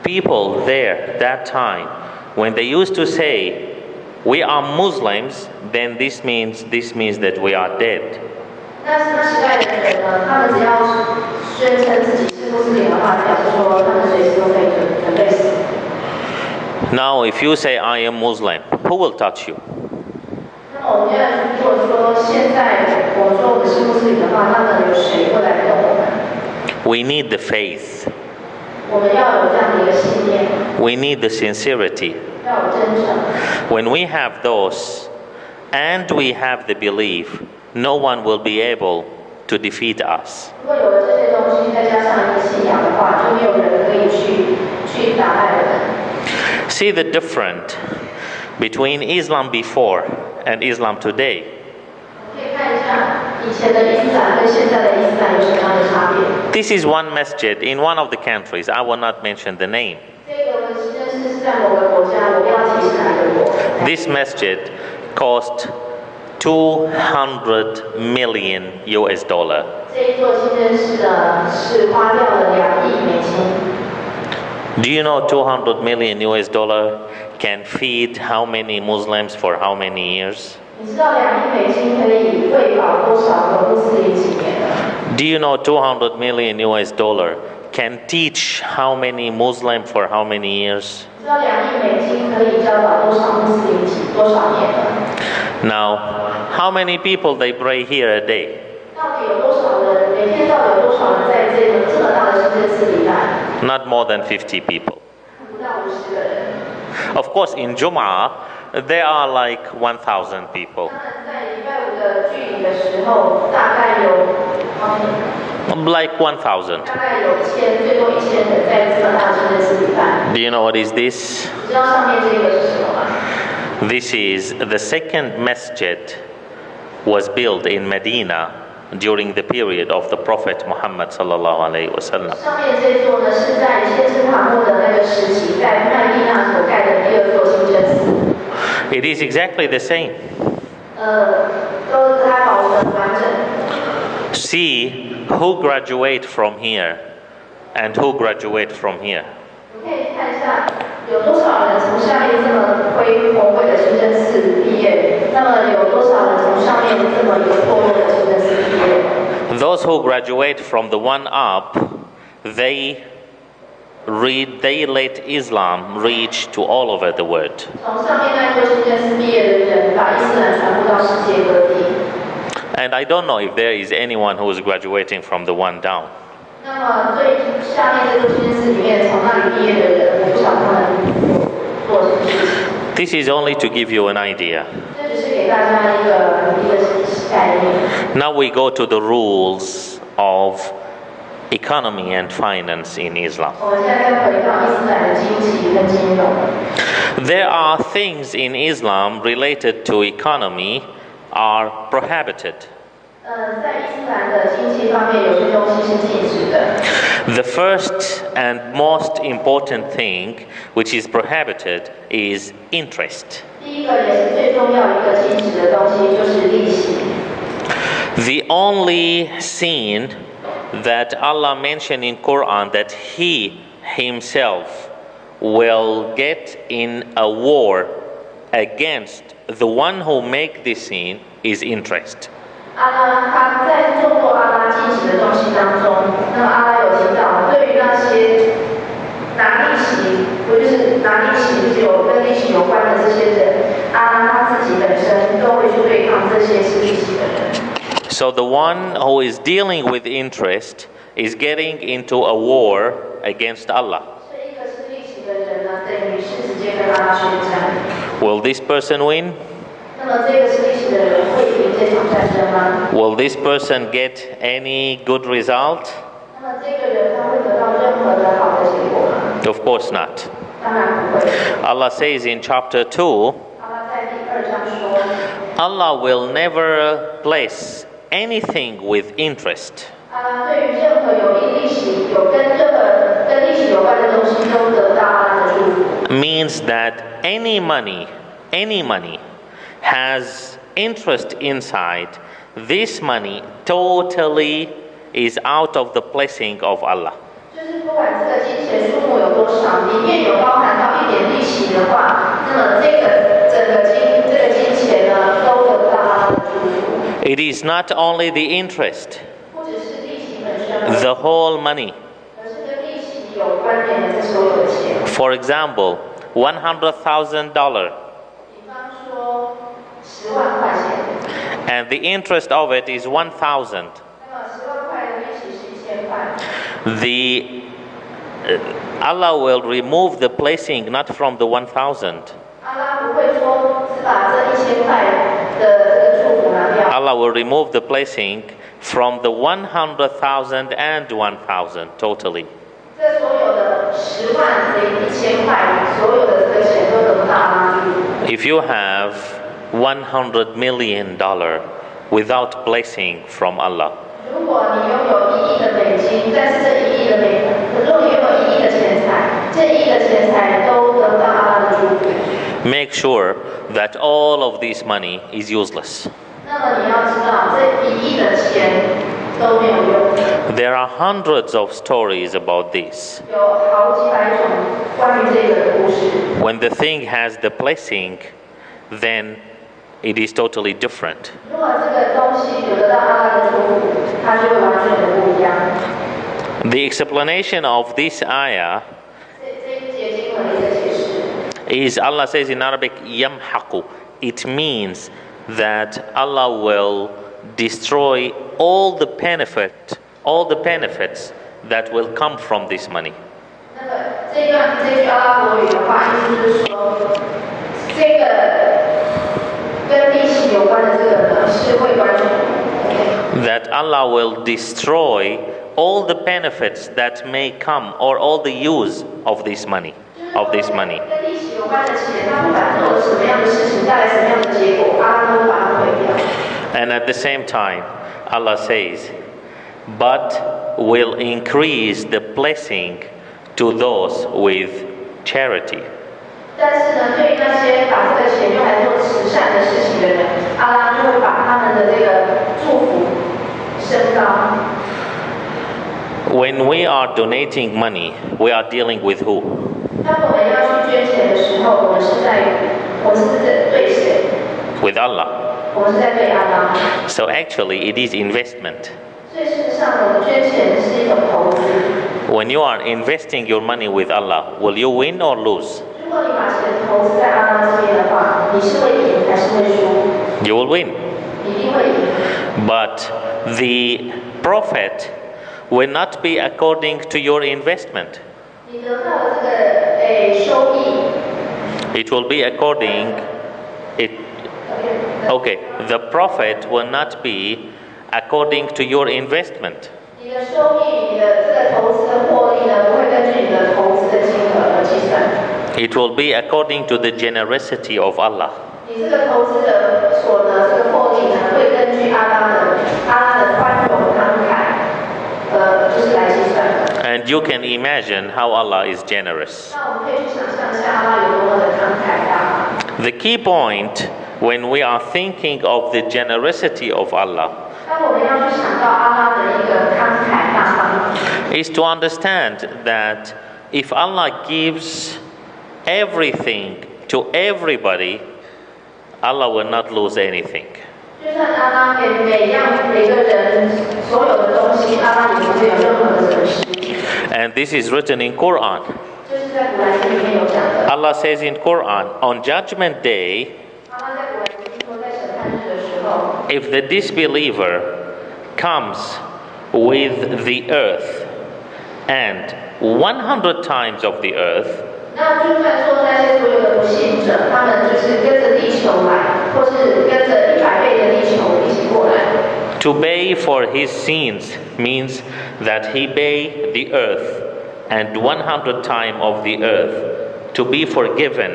people there that time, when they used to say, we are Muslims, then this means that we are dead. 那时代的人呢，他们只要宣称自己是穆斯林的话，表示说他们随时都可以准备死。Now, if you say I am Muslim, who will touch you? 那么我们现在如果说现在我们说我们是穆斯林的话，那么有谁会来动我们 We need the faith. 我们要有这样的一个信念， We need the sincerity. 要有真诚。When we have those and we have the belief, no one will be able to defeat us. 如果有了这些东西，再加上一个信仰的话，就没有人可以去打败我们。See the difference between Islam before and Islam today. 可以看一下以前的伊斯兰跟现在的伊斯兰有什么样的差别。 This is one masjid in one of the countries. I will not mention the name. 这个真是在某个国家，我不要提示哪个国。This masjid cost $200 million US dollar. 这一座清真寺呢，是花掉了2亿美金。 Do you know 200 million US dollar can feed how many Muslims for how many years? 你知道2亿美金可以喂饱多少个穆斯林几年呢？ Do you know 200 million US dollar can teach how many Muslims for how many years? 你知道2亿美金可以教导多少穆斯林多少年呢？ Now, how many people they pray here a day? 到底有多少人？每天到底有多少人在这么大的清真寺礼拜？ Not more than 50 people. 不到50个人。 Of course, in Jum'ah, there are like 1,000 people. 他们在礼拜5的聚礼的时候，大概有 Like 1,000. 大概有最多1000人在这么大的清真寺礼拜。 Do you know what is this? 你知道上面这个是什么吗？ This is the second masjid was built in Medina during the period of the Prophet Muhammad sallallahu alaihi wasallam. 上面这座呢是在先知穆罕默德那个时期，在麦地那所盖的第2座清真寺。 It is exactly the same. 都它保存完整。 See who graduate from here and who graduate from here. 你可以看一下有多少人从下面这么宏伟的清真寺毕业，那么有多少人从上面这么有堕落的清真寺毕业？ Those who graduate from the one up, they let Islam reach to all over the world. 从上面那座清真寺毕业的人，把伊斯兰传播到世界各地。 And I don't know if there is anyone who is graduating from the one down. 那么最下面这座清真寺里面，从那里毕业的人，我不晓得他们做什么事情。 This is only to give you an idea. 这只是给大家一个概念。 Now we go to the rules of economy and finance in Islam. 我们现在再回到伊斯兰的经济跟金融。 There are things in Islam related to economy are prohibited. 在伊斯兰的经济方面，有些东西是禁止的。 The first and most important thing which is prohibited is interest. 第一个也是最重要一个禁止的东西，就是利息。 The only sin that Allah mentioned in Quran that He Himself will get in a war against the one who make this sin is interest. 阿拉他在做过阿拉禁止的东西当中，那么阿拉有提到，对于那些拿利息，或就是拿利息，就是有跟利息有关的这些人，阿拉他自己本身都会去对抗这些吃利息的人。So the one who is dealing with interest is getting into a war against Allah. 所以一个吃利息的人呢，等于是直接跟阿拉宣战。 Will this person win? 那么这个吃利息的人会赢这场战争吗？ Will this person get any good result? 那么这个人他会得到任何的好的结果吗？ Of course not. 当然不会。 Allah says in chapter 2, 阿拉在第2章说， Allah will never bless anything with interest. 阿拉对于任何有利息、有跟任何跟利息有关的东西，都得到阿拉的祝福。 Means that any money has interest inside, this money totally is out of the blessing of Allah. 就是不管这个金钱钱数目有多少，里面有包含到一点利息的话，那么这个金钱呢，都得到阿拉的祝福。It is not only the interest, 不只是利息本身， the whole money. 而是跟利息有关联的这所有的钱。 For example, $100,000, 比方说10万块钱， and the interest of it is 1,000. 那么10万块的利息是1000块。 Allah will remove the blessing not from the 1,000. 阿拉不会说只把这1000块的这个祝福拿掉。 Allah will remove the blessing from the 100,000 and 1,000 totally. 这所有的10万零1000块，所有的这个钱都得不到阿拉祝福。 If you have $100 million without blessing from Allah, 如果你拥有1亿的美金，但是这1亿的如果你拥有1亿的钱财，这1亿的钱财都得不到阿拉的祝福。 make sure that all of this money is useless. 那么你要知道，这1亿的钱都没有用。 There are hundreds of stories about this. 有好几百种关于这个的故事。 When the thing has the blessing, then it is totally different. 如果这个东西有得到阿拉的祝福，它就会完全的不一样。 The explanation of this ayah 这一节经文的一个解释。 is Allah says in Arabic, yamhaqu. It means that Allah will destroy all the benefits that will come from this money. 那个这句阿拉伯语的话，意思就是说，这个跟利息有关的这个呢，是会完全。That Allah will destroy all the benefits that may come or all the use of this money. 跟利息有关的钱，它不管做了什么样的事情，带来什么样的结果，阿拉都把它毁掉。 And at the same time, Allah says, but will increase the blessing to those with charity. 但是呢，对于那些把这个钱用来做慈善的事情的人，阿拉就会把他们的这个祝福升高。 When we are donating money, we are dealing with who? 当我们要去捐钱的时候，我们是在对谁？ With Allah. 我们是在对阿拉。 So actually, it is investment. 所以事实上，我们捐钱是一种投资。 When you are investing your money with Allah, will you win or lose? 如果你把钱投资在阿拉这边的话，你是会赢还是会输？ You will win. 一定会赢。 But the profit will not be according to your investment. 你得到的这个收益， It will be according. Okay, the profit will not be according to your investment. 你的收益，你的这个投资的获利呢，不会根据你的投资的金额而计算。 It will be according to the generosity of Allah. 你这个投资的所得，这个获利呢，会根据阿拉的宽容慷慨，就是来计算的。 And you can imagine how Allah is generous. 那我们可以去想象一下阿拉有多么的慷慨大。 The key point when we are thinking of the generosity of Allah 当我们要去想到阿拉的一个慷慨大方， is to understand that if Allah gives everything to everybody, Allah will not lose anything. 就算阿拉给每个人所有的东西，阿拉也不会有任何的损失。 And this is written in Quran. 这是在古兰经里面有讲的。 Allah says in Quran, on Judgment Day, 阿拉在古兰经说，在审判日的时候， if the disbeliever comes with the earth and 100 times of the earth, 那就算说那些所有的不信者，他们就是跟着地球来，或是跟着100倍的地球一起过来。 to pay for his sins means that he pay the earth and 100 times of the earth to be forgiven.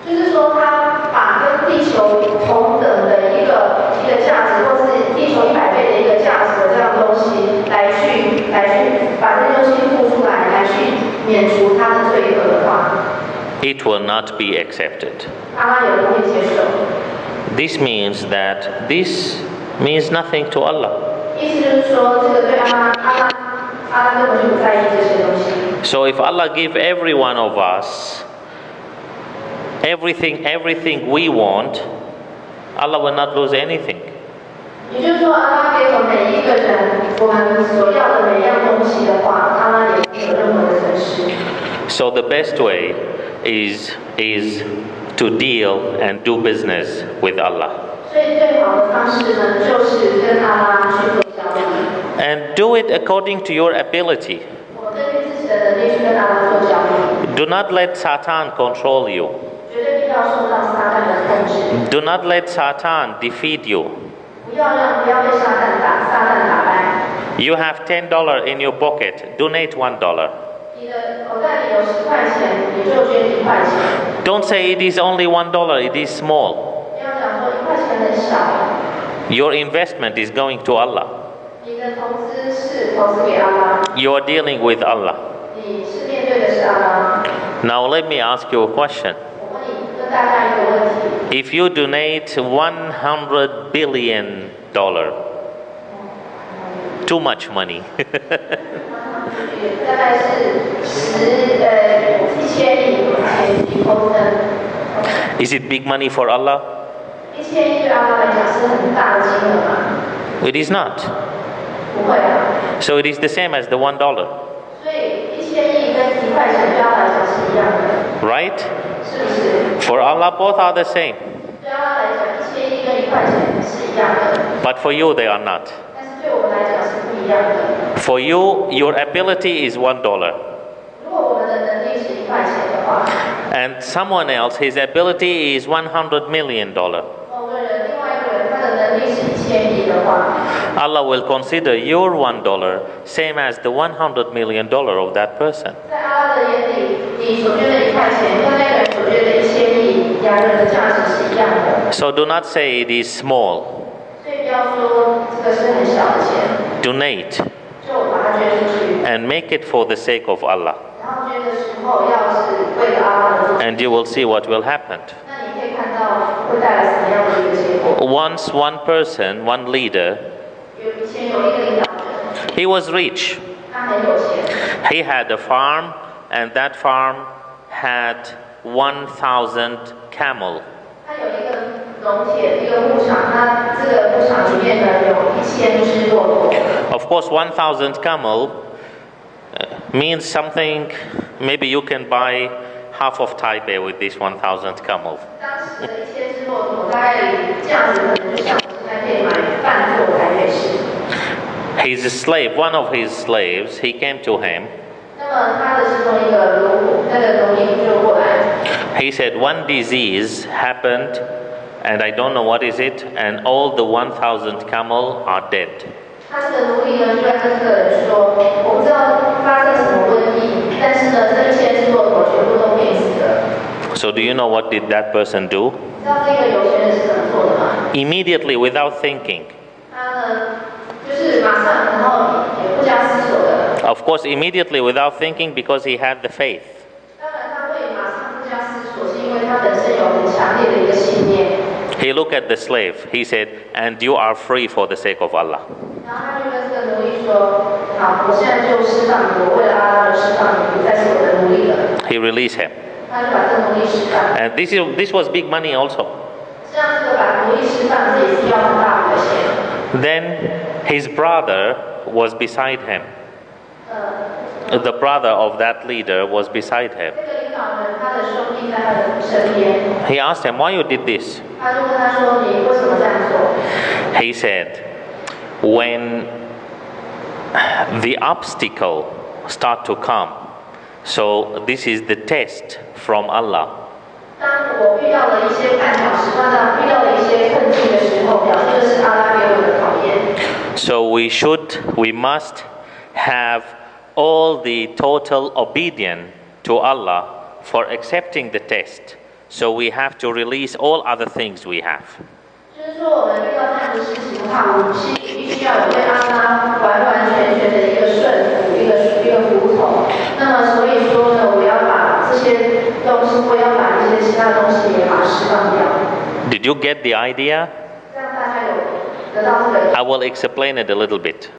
就是说，他把跟地球同等的一个价值，或是地球100倍的一个价值的这样东西，来去把这东西付出来，来去免除他的罪恶的话， It will not be accepted. 阿拉也不会接受。 This means that this means nothing to Allah. 意思就是说，这个对阿阿拉根本就不在意这些东西。So if Allah give every one of us everything we want, Allah will not lose anything. 也就是说，阿拉给我们每一个人我们所要的每一样东西的话，阿拉也没有任何的损失。So the best way is to deal and do business with Allah. 所以最好的方式呢，就是跟阿拉去做交易。And do it according to your ability. 我根据自己的能力去跟阿拉做交易。Do not let Satan control you. 绝对不要受到撒旦的控制。Do not let Satan defeat you. 不要被撒旦打败。You have $10 in your pocket. Donate $1. 你的口袋里有10块钱，你就捐1块钱。Don't say it is only $1. It is small. 不要讲说1块钱很小。Your investment is going to Allah. 你的投资是投资给阿拉。You are dealing with Allah. 你是面对的是阿拉。Now let me ask you a question. 我问你，问大家一个问题。If you donate $100 billion, too much money. 大概是1000亿投资。Is it big money for Allah? 1000亿对阿拉来讲是很大的金额吗？ It is not. 不会啊。So it is the same as the $1. 所以1000亿跟1块钱对阿拉来讲是一样的。Right? 是不是？ For Allah, both are the same. 对阿拉来讲，1000亿跟1块钱是一样的。But for you, they are not. 但是对我们来讲是不一样的。For you, your ability is $1. 如果我们的能力是1块钱的话， And someone else, his ability is $100 million. 某个人，另外一个人，他的能力是1000亿的话， Allah will consider your $1 same as the $100 million of that person. 在阿拉的眼里，你所捐的1块钱跟那个人所捐的1000亿，两个人的价值是一样的。So do not say it is small. 所以不要说这个是很小的钱， Donate 就把它捐出去。 and make it for the sake of Allah. 然后捐的时候，要是为了阿拉的做， And you will see what will happen. 那你可以看到会带来什么样的一个结果。Once one person, one leader, 以前有一个领导人， he was rich. 他很有钱， He had a farm, and that farm had 1,000 camel. 他有一个农田，一个牧场，他这个牧场里面呢有1000只骆驼。Of course, 1,000 camel means something. Maybe you can buy half of Taipei with this 1,000 camel. 当时的1000只骆驼，大概这样子可能就像我现在可以买半座台北市。His slave, one of his slaves, he came to him. 那么他的其中一个那个农民就过来， He said, one disease happened, and I don't know what is it, and all the 1,000 camel are dead. 他这个奴隶呢就跟这个人说，我不知道发生什么瘟疫，但是呢这1000只骆驼全部都病死了。So do you know what did that person do? 知道这个有钱人是怎么做的吗？ Immediately, without thinking. 他呢就是马上，然后也不加思索的。 Of course, immediately without thinking because he had the faith. 当然，他会马上不加思索，是因为他本身有很强烈的一个信念。 He looked at the slave. He said, and you are free for the sake of Allah. 然后他就跟这个奴隶说：“好，我现在就释放你，我为了阿拉而释放你，不再是我的奴隶了。” He released him. 他就把这个奴隶释放。 And this was big money also. 这样这个把奴隶释放，这也是要很大的钱。 Then his brother was beside him. The brother of that leader was beside him. 这个领导人他的兄弟在他的身边， He asked him, why you did this? 他就问他说：“你为什么这样做？” He said, when the obstacle start to come, so this is the test from Allah. 当我遇到了一些绊脚石，遇到了一些困境的时候，表示这是阿拉给我的考验。 So we must have all the total obedience to Allah for accepting the test. So we have to release all other things we have. 就是说，我们遇到这样的事情的话，我们必须要有对阿拉完完全全的一个顺服，一个服从。那么，所以说呢，我要把这些东西，我要把一些其他东西也把它释放掉。 Did you get the idea? 这样大家有得到这个。 I will explain it a little bit.